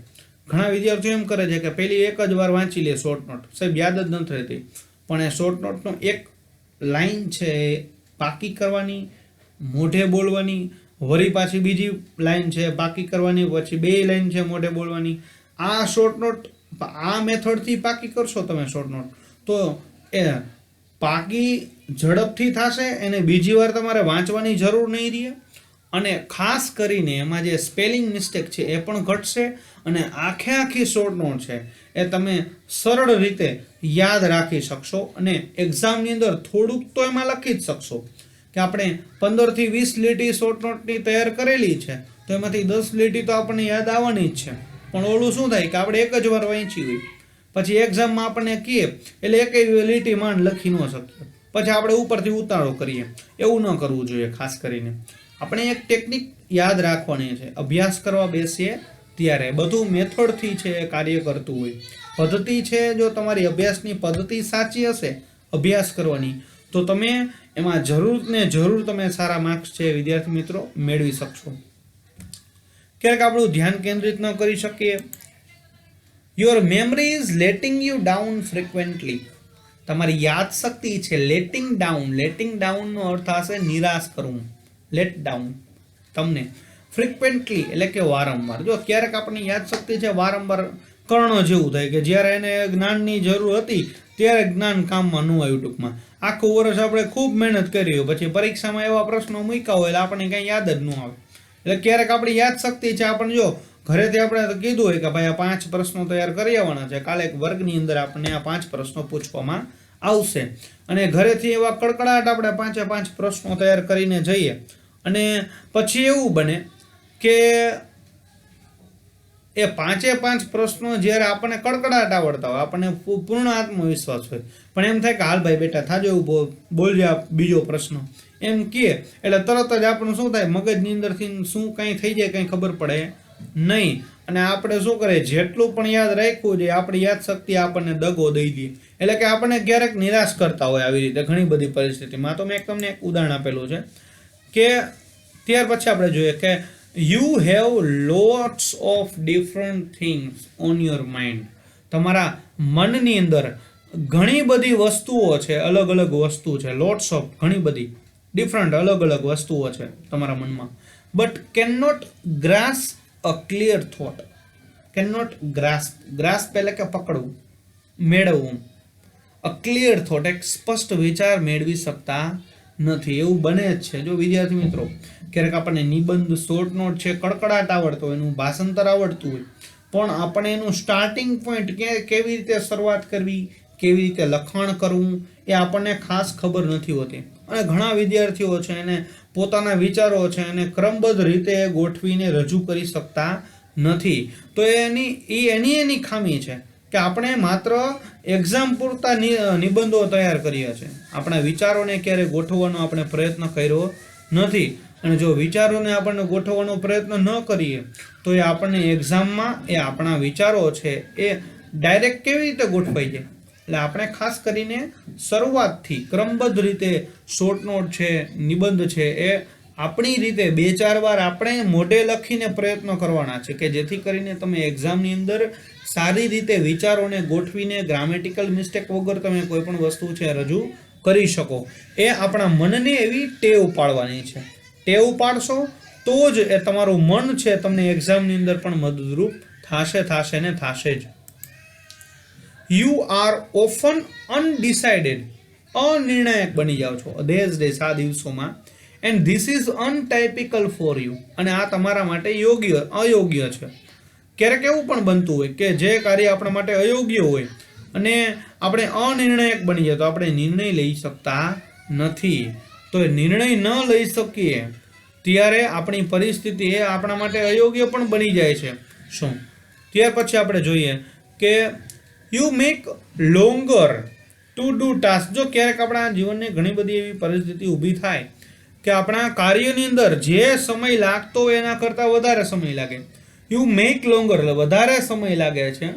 ઘણા વિદ્યાર્થીઓ એમ કરે છે કે પહેલી એક જ વાર વાંચી લે શોર્ટ નોટ, સાહેબ યાદ જ નથી રહેતી, પણ એ શોર્ટ નોટનો એક લાઈન છે પાકી કરવાની, મોઢે બોલવાની, વળી પાછી બીજી લાઈન છે પાકી કરવાની, પછી બે લાઈન છે મોઢે બોલવાની. આ શોર્ટ નોટ આ મેથડથી પાકી કરશો તમે શોર્ટ નોટ, તો એ પાકી ઝડપથી થશે, એને બીજી વાર તમારે વાંચવાની જરૂર નહીં રહે, અને ખાસ કરીને એમાં જે સ્પેલિંગ મિસ્ટેક છે એ પણ ઘટશે, અને આખી શોર્ટ નોટ છે એ તમે સરળ રીતે યાદ રાખી શકશો, અને એક્ઝામની અંદર થોડુંક તો એમાં લખી જ શકશો. કે આપણે 15 થી 20 લીટી શોર્ટ નોટની તૈયાર કરેલી છે, તો એમાંથી 10 લીટી તો આપણને યાદ આવવાની જ છે. પણ ઓલું શું થાય કે આપણે એક જ વાર વાંચી હોય, પછી એક્ઝામમાં આપણને કહીએ એટલે એક લીટી માંડ લખી ન શકીએ, પછી આપણે ઉપરથી ઉતાળો કરીએ. એવું ન કરવું જોઈએ. ખાસ કરીને આપણે એક ટેકનિક યાદ રાખવાની છે, અભ્યાસ કરવા બેસીએ ત્યારે બધું મેથડથી છે એ કાર્ય કરતું હોય. પદ્ધતિ છે, જો તમારી અભ્યાસની પદ્ધતિ સાચી હશે અભ્યાસ કરવાની, તો તમે એમાં જરૂર ને જરૂર તમે સારા માર્ક્સ છે વિદ્યાર્થી મિત્રો મેળવી શકશો. ક્યારેક આપણું ધ્યાન કેન્દ્રિત ન કરી શકીએ. Your memory is letting you down frequently, તમારી યાદશક્તિ છે લેટિંગ ડાઉન. લેટિંગ ડાઉનનો અર્થ હશે નિરાશ કરવું, લેટ ડાઉન તમને. ફ્રિક્વન્ટલી એટલે કે વારંવાર. જો ક્યારેક આપણી યાદશક્તિ છે વારંવાર કર્ણ જેવું થાય કે જ્યારે એને જ્ઞાનની જરૂર હતી ત્યારે જ્ઞાન કામમાં ન આવ્યું. ટૂંકમાં આખું વર્ષ આપણે ખૂબ મહેનત કરી હોય, પછી પરીક્ષામાં એવા પ્રશ્નો મૂક્યા હોય એટલે આપણને કંઈ યાદ જ ન આવે. એટલે ક્યારેક આપણી યાદશક્તિ છે આપણને, જો ઘરેથી આપણે કીધું હોય કે ભાઈ આ 5 પ્રશ્નો તૈયાર કરી આવવાના છે, કાલે એક વર્ગની અંદર આપણને આ 5 પ્રશ્નો પૂછવામાં આવશે, અને ઘરેથી એવા કડકડાટ આપણે 5 પ્રશ્નો તૈયાર કરીને જઈએ, અને પછી એવું બને કે એ 5 પ્રશ્નો જ્યારે આપણને કડકડાટ આવડતા હોય, આપણને પૂર્ણ આત્મવિશ્વાસ હોય, પણ એમ થાય કે હાલ ભાઈ બેટા થાજો એવું બોલજે બીજો પ્રશ્ન એમ કહે એટલે તરત જ આપણું શું થાય, મગજની અંદરથી શું કંઈ થઈ જાય કંઈ ખબર પડે નહીં. અને આપણે શું કરીએ, જેટલું પણ યાદ રાખવું જોઈએ આપણી યાદશક્તિ આપણને દગો દઈ દઈએ, એટલે કે આપણને ક્યારેક નિરાશ કરતા હોય આવી રીતે ઘણી બધી પરિસ્થિતિમાં. તો મેં તમને એક ઉદાહરણ આપેલું છે કે ત્યાર પછી આપણે જોઈએ કે you have lots of different things on your mind, તમારા મનની અંદર ઘણી બધી વસ્તુઓ છે, અલગ અલગ વસ્તુ છે, લોટ્સ ઓફ ઘણી બધી ડિફરન્ટ અલગ અલગ વસ્તુઓ છે તમારા મનમાં, but can not grasp a clear thought. Can not grasp, grasp એટલે કે પકડવું, મેળવવું. અ ક્લિયર થોટ એક સ્પષ્ટ વિચાર મેળવી શકતા નથી. એવું બને જ છે. જો વિદ્યાર્થી મિત્રો ક્યારેક આપણને નિબંધ શોર્ટ નોટ છે કડકડાટ આવડતો હોય, એનું ભાષાંતર આવડતું હોય, પણ આપણે એનું સ્ટાર્ટિંગ પોઈન્ટ કેવી રીતે શરૂઆત કરવી, કેવી રીતે લખાણ કરવું એ આપણને ખાસ ખબર નથી હોતી. અને ઘણા વિદ્યાર્થીઓ છે એને પોતાના વિચારો છે એને ક્રમબદ્ધ રીતે ગોઠવીને રજૂ કરી શકતા નથી. તો એની ખામી છે કે આપણે માત્ર એક્ઝામ પૂરતા નિબંધો તૈયાર કર્યા છે, આપણા વિચારોને ક્યારે ગોઠવવાનો આપણે પ્રયત્ન કર્યો નથી. અને જો વિચારોને આપણને ગોઠવવાનો પ્રયત્ન ન કરીએ તો એ આપણને એક્ઝામમાં એ આપણા વિચારો છે એ ડાયરેક્ટ કેવી રીતે ગોઠવાઈ જાય. એટલે આપણે ખાસ કરીને શરૂઆતથી ક્રમબદ્ધ રીતે શોર્ટ નોટ છે, નિબંધ છે એ આપણી રીતે 2-4 વાર આપણે મોઢે લખીને પ્રયત્નો કરવાના છે કે જેથી કરીને તમે એક્ઝામની અંદર સારી રીતે વિચારોને ગોઠવીને ગ્રામેટિકલ મિસ્ટેક વગર તમે કોઈ પણ વસ્તુ છે રજૂ કરી શકો. એ આપણા મનને એવી ટેવ પાડવાની છે. ટેવ પાડશો તો જ એ તમારું મન છે તમને એક્ઝામની અંદર પણ મદદરૂપ થશે ને થશે જ. યુ આર ઓફન અનડિસાઇડેડ, અનિર્ણાયક બની જાઓ છો દેશ આ દિવસોમાં, and this is untypical for you, અને આ તમારા માટે અયોગ્ય છે. ક્યારેક એવું પણ બનતું હોય કે જે કાર્ય આપણા માટે અયોગ્ય હોય અને આપણે અનિર્ણાયક બની જાય તો આપણે નિર્ણય લઈ શકતા નથી. તો નિર્ણય ન લઈ શકીએ ત્યારે આપણી પરિસ્થિતિ એ આપણા માટે અયોગ્ય પણ બની જાય છે. શું? ત્યાર પછી આપણે જોઈએ કે you make longer to do task. જો ક્યારેક આપણા જીવનની ઘણી બધી એવી પરિસ્થિતિ ઊભી થાય કે આપણા કાર્યની અંદર જે સમય લાગતો હોય એના કરતાં વધારે સમય લાગે. યુ મેક લોંગર વધારે સમય લાગે છે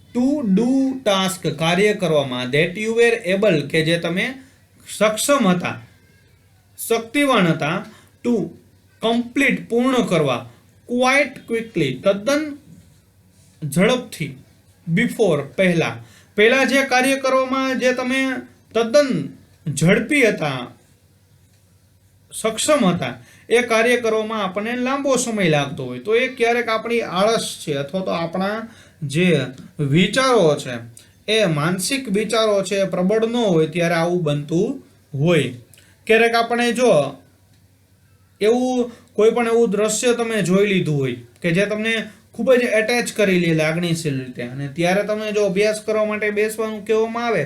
ટુ ડુ ટાસ્ક કાર્ય કરવામાં ધેટ યુ વેર એબલ કે જે તમે સક્ષમ હતા, શક્તિવાન હતા, ટુ કમ્પ્લીટ પૂર્ણ કરવા, ક્વાઇટ ક્વિકલી તદ્દન ઝડપથી, બિફોર પહેલા જે કાર્ય કરવામાં જે તમે તદ્દન ઝડપી હતા, સક્ષમ હતા, એ કાર્ય કરવામાં આપણને લાંબો સમય લાગતો હોય તો એ ક્યારેક આપણી આળસ છે અથવા તો આપણા જે વિચારો છે એ માનસિક વિચારો છે પ્રબળ ન હોય ત્યારે આવું બનતું હોય. ક્યારેક આપણે જો એવું કોઈ પણ એવું દ્રશ્ય તમે જોઈ લીધું હોય કે જે તમને ખૂબ જ એટેચ કરી લે લાગણીશીલ રીતે, અને ત્યારે તમે જો અભ્યાસ કરવા માટે બેસવાનું કહેવામાં આવે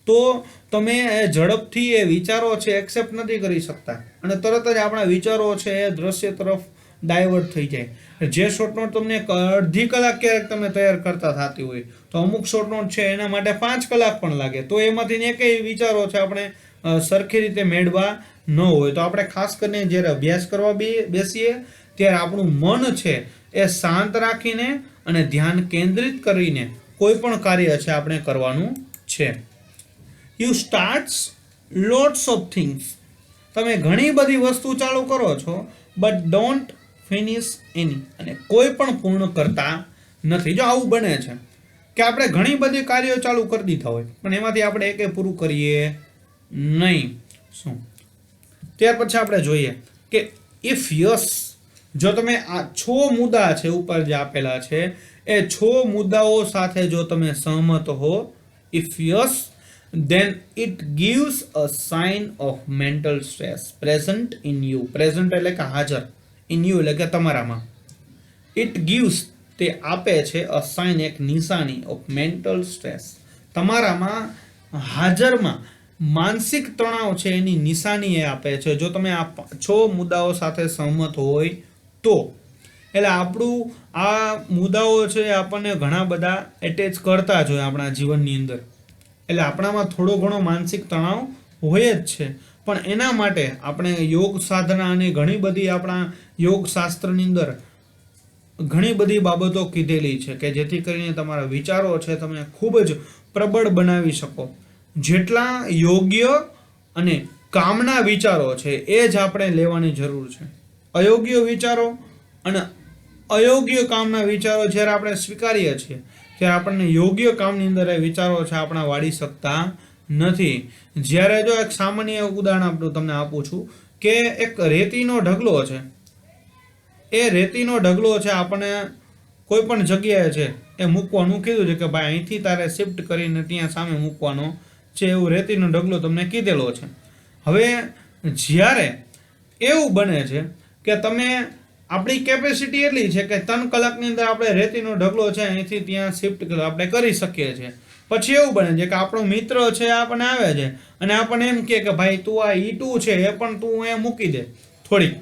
તો તમે ઝડપથી એ વિચારો છે એક્સેપ્ટ નથી કરી શકતા અને તરત જ આપણા વિચારો છે એ દ્રશ્ય તરફ ડાયવર્ટ થઈ જાય. જે શોર્ટ નોટ તમને અડધી કલાક ક્યારેક તમે તૈયાર કરતા થતી હોય તો અમુક શોર્ટ નોટ છે એના માટે 5 કલાક પણ લાગે તો એમાંથી એકેય વિચારો છે આપણે સરખી રીતે મેળવા ન હોય. તો આપણે ખાસ કરીને જ્યારે અભ્યાસ કરવા બેસીએ ત્યારે આપણું મન છે એ શાંત રાખીને અને ધ્યાન કેન્દ્રિત કરીને કોઈ પણ કાર્ય છે આપણે કરવાનું છે. You starts lots of things. તમે ઘણી બધી વસ્તુ ચાલુ કરો છો બટ ડોન્ટ ફિનિશ એની, અને કોઈ પણ પૂર્ણ કરતા નથી. જો આવું બને છે કે આપણે ઘણી બધી કાર્યો ચાલુ કરી દીધા હોય પણ એમાંથી આપણે એકે પૂરું કરીએ નહીં. શું? ત્યાર પછી આપણે જોઈએ કે ઇફ યસ, જો તમે આ 6 મુદ્દા છે ઉપર જે આપેલા છે એ 6 મુદ્દાઓ સાથે જો તમે સહમત હો, if yes, then it gives a sign of mental stress present in you. present એટલે કે હાજર, in you એટલે કે તમારામાં. it gives તે આપે છે a sign એક નિશાની of mental stress, તમારામાં હાજરમાં માનસિક તણાવ છે એની નિશાની એ આપે છે જો તમે આ 6 મુદ્દાઓ સાથે સહમત હોય તો. એટલે આપણું આ મુદ્દાઓ છે આપણને ઘણા બધા એટેચ કરતા જ હોય આપણા જીવનની અંદર. એટલે આપણામાં થોડો ઘણો માનસિક તણાવ હોય જ છે પણ એના માટે આપણે યોગ સાધના અને ઘણી બધી આપણા યોગ શાસ્ત્રની અંદર ઘણી બધી બાબતો કીધેલી છે કે જેથી કરીને તમારા વિચારો છે તમે ખૂબ જ પ્રબળ બનાવી શકો. જેટલા યોગ્ય અને કામના વિચારો છે એ જ આપણે લેવાની જરૂર છે. અયોગ્ય વિચારો અને અયોગ્ય કામના વિચારો જ્યારે આપણે સ્વીકારીએ છીએ ત્યારે આપણને યોગ્ય કામની અંદર એ વિચારો છે આપણા વાળી શકતા નથી. જ્યારે જો એક સામાન્ય ઉદાહરણ તમને આપું છું કે એક રેતીનો ઢગલો છે, એ રેતીનો ઢગલો છે આપણને કોઈ પણ જગ્યાએ છે એ મૂકવાનું કીધું છે કે ભાઈ અહીંથી તારે શિફ્ટ કરીને ત્યાં સામે મૂકવાનો છે, એવું રેતીનો ઢગલો તમને કીધેલો છે. હવે જ્યારે એવું બને છે કે તમે આપણી કેપેસિટી એટલી છે કે 3 કલાકની અંદર આપણે રેતીનો ઢગલો છે અહીંથી ત્યાં શિફ્ટ આપણે કરી શકીએ છીએ. પછી એવું બને છે કે આપણો મિત્ર છે આપણને આવે છે અને આપણને એમ કહે કે ભાઈ તું આ ઈંટું છે એ પણ તું એ મૂકી દે થોડીક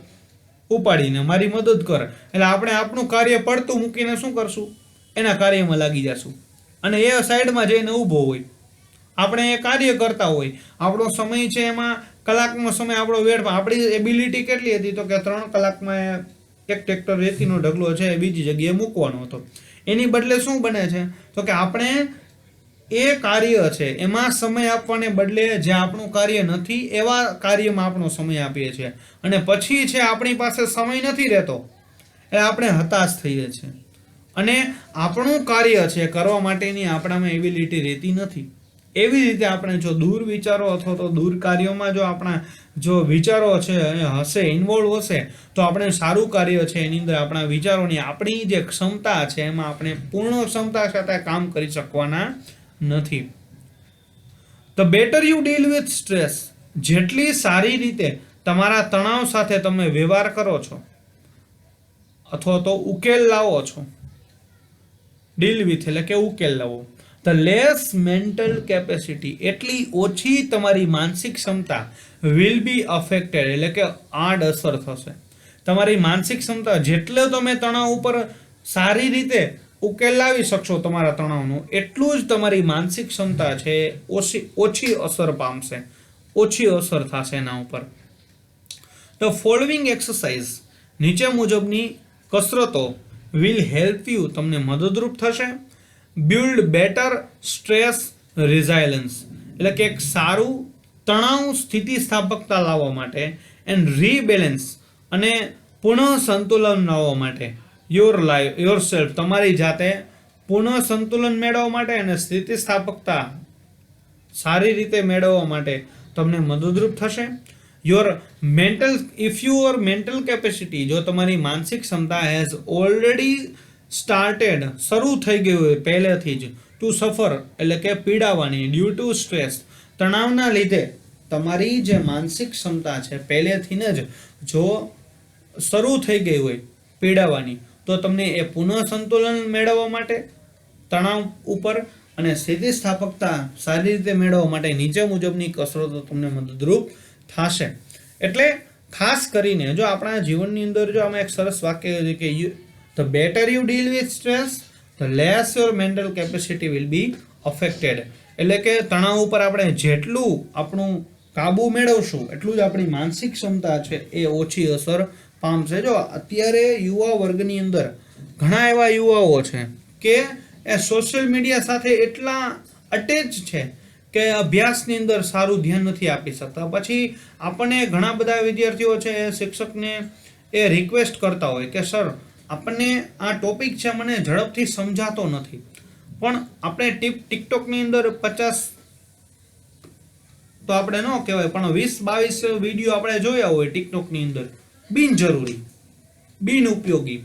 ઉપાડીને મારી મદદ કર. એટલે આપણે આપણું કાર્ય પડતું મૂકીને શું કરશું, એના કાર્યમાં લાગી જશું અને એ સાઈડમાં જઈને ઊભો હોય. આપણે એ કાર્ય કરતા હોય, આપણો સમય છે એમાં કલાકનો સમય આપણો વેડફા. આપણી એબિલિટી કેટલી હતી તો કે 3 કલાકમાં એક ટ્રેક્ટર રેતીનો ઢગલો છે એ બીજી જગ્યાએ મૂકવાનો હતો. એની બદલે શું બને છે તો કે આપણે એ કાર્ય છે એમાં સમય આપવાને બદલે જે આપણું કાર્ય નથી એવા કાર્યમાં આપણો સમય આપીએ છીએ અને પછી છે આપણી પાસે સમય નથી રહેતો એટલે આપણે હતાશ થઈએ છીએ અને આપણું કાર્ય છે કરવા માટેની આપણામાં એબિલિટી રહેતી નથી. એવી રીતે આપણે જો દૂર વિચારો અથવા તો દૂર કાર્યોમાં જો આપણા જો વિચારો છે એ હશે, ઇન્વોલ્વ હશે તો આપણે સારું કાર્ય છે એની અંદર આપણા વિચારોની આપણી જે ક્ષમતા છે એમાં આપણે પૂર્ણ ક્ષમતા સાથે કામ કરી શકવાના નથી. The better you deal with stress, જેટલી સારી રીતે તમારા તણાવ સાથે તમે વ્યવહાર કરો છો અથવા તો ઉકેલ લાવો છો, ડીલ વિથ એટલે કે ઉકેલ લાવો, ધ લેસ મેન્ટલ કેપેસિટી, એટલી ઓછી તમારી માનસિક ક્ષમતા વિલ બી અફેક્ટેડ, એટલે કે આડઅસર થશે. તમારી માનસિક ક્ષમતા, જેટલો તમે તણાવ ઉપર સારી રીતે ઉકેલ લાવી શકશો તમારા તણાવનું, એટલું જ તમારી માનસિક ક્ષમતા છે ઓછી અસર પામશે, ઓછી અસર થશે એના ઉપર. ધ ફોલોઈંગ એક્સરસાઇઝ, નીચે મુજબની કસરતો વિલ હેલ્પ યુ, તમને મદદરૂપ થશે. બિલ્ડ બેટર સ્ટ્રેસ રિઝાયલન્સ, એટલે કે એક સારું તણાવ સ્થિતિસ્થાપકતા લાવવા માટે, એન્ડ રીબેલેન્સ, અને પુનઃ સંતુલન લાવવા માટે, યોર સેલ્ફ, તમારી જાતે પુનઃ સંતુલન મેળવવા માટે અને સ્થિતિસ્થાપકતા સારી રીતે મેળવવા માટે તમને મદદરૂપ થશે. યોર મેન્ટલ કેપેસિટી, જો તમારી માનસિક ક્ષમતા હેઝ ઓલરેડી સ્ટાર્ટેડ, શરૂ થઈ ગયું હોય પહેલેથી જ, ટુ સફર, એટલે કે પીડાવાની, ડ્યુ ટુ સ્ટ્રેસ, તણાવના લીધે તમારી જે માનસિક ક્ષમતા છે પહેલેથી જ જો શરૂ થઈ ગઈ હોય પીડાવાની, તો તમને એ પુનઃ સંતુલન મેળવવા માટે તણાવ ઉપર અને સ્થિતિસ્થાપકતા સારી રીતે મેળવવા માટે નીચે મુજબની કસરતો તમને મદદરૂપ થશે. એટલે ખાસ કરીને જો આપણા જીવનની અંદર જો આમાં એક સરસ વાક્ય છે કે the better you deal with stress, the less your mental capacity will be affected. એટલે કે તણાવ ઉપર આપણે જેટલું આપણું કાબુ મેળવશું એટલું જ આપણી માનસિક ક્ષમતા છે એ ઓછી અસર પામશે. જો અત્યારે યુવા વર્ગની અંદર ઘણા એવા યુવાઓ છે કે એ સોશિયલ મીડિયા સાથે એટલા અટેચ છે કે અભ્યાસની અંદર સારું ધ્યાન નથી આપી શકતા. પછી આપણને ઘણા બધા વિદ્યાર્થીઓ છે એ શિક્ષકને એ રિક્વેસ્ટ કરતા હોય કે સર આપણને આ ટોપિક છે મને ઝડપથી સમજાતો નથી, પણ આપણે ટિકટોકની અંદર 50 તો આપણે ન કહેવાય પણ 20-22 વિડીયો આપણે જોયા હોય ટિકટોકની અંદર, બિનજરૂરી બિન ઉપયોગી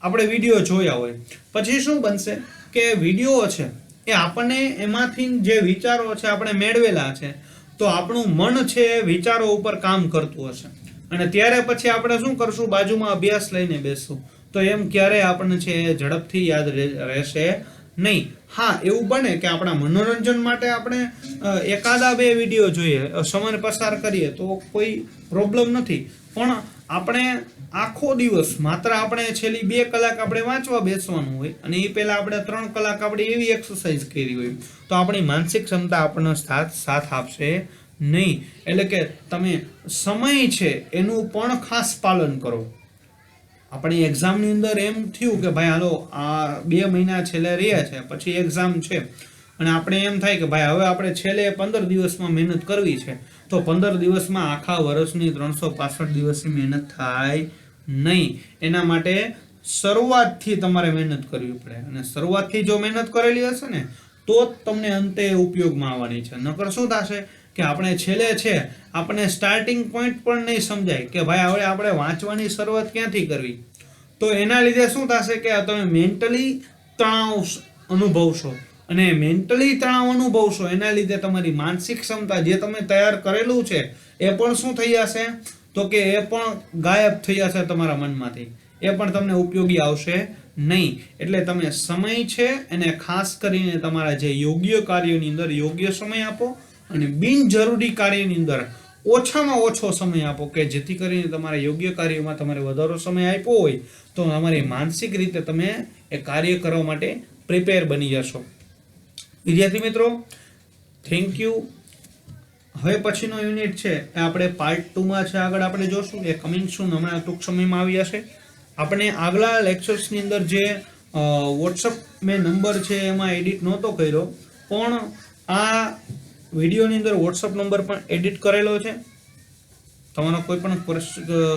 આપણે વિડીયો જોયા હોય, પછી શું બનશે કે વિડીયો છે એ આપણને એમાંથી જે વિચારો છે આપણે મેળવેલા છે, તો આપણું મન છે એ વિચારો ઉપર કામ કરતું હશે, અને ત્યારે પછી આપણે શું કરશું, બાજુમાં અભ્યાસ લઈને બેસશું, તો એમ ક્યારેય આપણને છે એ ઝડપથી યાદ રહેશે નહીં. હા, એવું બને કે આપણા મનોરંજન માટે આપણે એકાદા 2 વિડીયો જોઈએ, સમય પસાર કરીએ તો કોઈ પ્રોબ્લેમ નથી, પણ આપણે આખો દિવસ માત્ર આપણે છેલ્લી 2 કલાક આપણે વાંચવા બેસવાનું હોય અને એ પહેલા આપણે 3 કલાક આપણે એવી એક્સરસાઇઝ કરી હોય, તો આપણી માનસિક ક્ષમતા આપણને સાથ આપશે નહીં. એટલે કે તમે સમય છે એનું પણ ખાસ પાલન કરો. આપણી એક્ઝામની અંદર એમ થયું કે ભાઈ હાલો આ 2 મહિના છેલ્લે રહ્યા છે, પછી એક્ઝામ છે, અને આપણે એમ થાય કે ભાઈ હવે આપણે છેલ્લે 15 દિવસમાં મહેનત કરવી છે, તો 15 દિવસમાં આખા વર્ષની 365 દિવસની મહેનત થાય નહીં. એના માટે શરૂઆતથી તમારે મહેનત કરવી પડે, અને શરૂઆતથી જો મહેનત કરેલી હશે ને તો જ તમને અંતે ઉપયોગમાં આવવાની છે. નકર શું થશે કે આપણે છેલ્લે છે આપણને સ્ટાર્ટિંગ પોઈન્ટ પણ નહીં સમજાય કે ભાઈ હવે આપણે વાંચવાની શરૂઆત ક્યાંથી કરવી, તો એના લીધે શું થશે કે તમે મેન્ટલી તણાવ અનુભવશો, અને મેન્ટલી તણાવ અનુભવશો એના લીધે તમારી માનસિક ક્ષમતા જે તમે તૈયાર કરેલું છે એ પણ શું થઈ જશે, તો કે એ પણ ગાયબ થઈ જશે તમારા મનમાંથી, એ પણ તમને ઉપયોગી આવશે નહીં. એટલે તમે સમય છે એને ખાસ કરીને તમારા જે યોગ્ય કાર્યોની અંદર યોગ્ય સમય આપો, અને બિનજરૂરી કાર્યની અંદર ઓછામાં ઓછો સમય આપો, કે જેથી કરીને તમારા યોગ્ય કાર્યોમાં તમારે વધારો સમય આપ્યો હોય તો તમારી માનસિક રીતે તમે એ કાર્ય કરવા માટે પ્રિપેર બની જશો. વિદ્યાર્થી મિત્રો, થેન્ક યુ. હવે પછીનો યુનિટ છે એ આપણે પાર્ટ 2માં છે આગળ આપણે જોશું, એ કમિંગ સૂન, હમણાં ટૂંક સમયમાં આવી જશે. આપણે આગલા લેક્ચર્સની અંદર જે વોટ્સઅપ મેં નંબર છે એમાં એડિટ નહોતો કર્યો, પણ આ વિડીયોની અંદર વોટ્સઅપ નંબર પણ એડિટ કરેલો છે. તમારો કોઈ પણ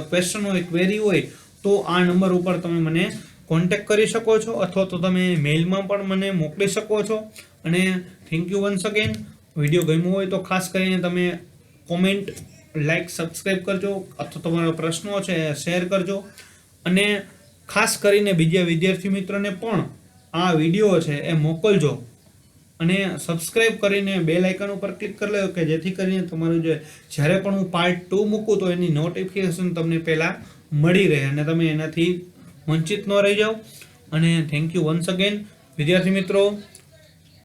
ક્વેશ્ચન હોય, ક્વેરી હોય તો આ નંબર ઉપર તમે મને કોન્ટેક્ટ કરી શકો છો, અથવા તો તમે મેઇલમાં પણ મને મોકલી શકો છો. અને thank you once again. Video ગમ્યો હોય તો ખાસ કરીને તમે કોમેન્ટ, લાઈક, સબસ્ક્રાઈબ કરજો, અથવા તમારા પ્રશ્નો છે શેર કરજો, અને ખાસ કરીને બીજા વિદ્યાર્થી મિત્રોને પણ આ વિડીયો છે એ મોકલજો, અને સબસ્ક્રાઇબ કરીને બેલ આઇકન ઉપર ક્લિક કરી લો કે જેથી કરીને તમારું જે જ્યારે પણ હું પાર્ટ 2 મૂકું તો એની નોટિફિકેશન તમને પહેલાં મળી રહે અને તમે એનાથી વંચિત ન રહી જાઓ. અને થેન્ક યુ વન્સ અગેન વિદ્યાર્થી મિત્રો.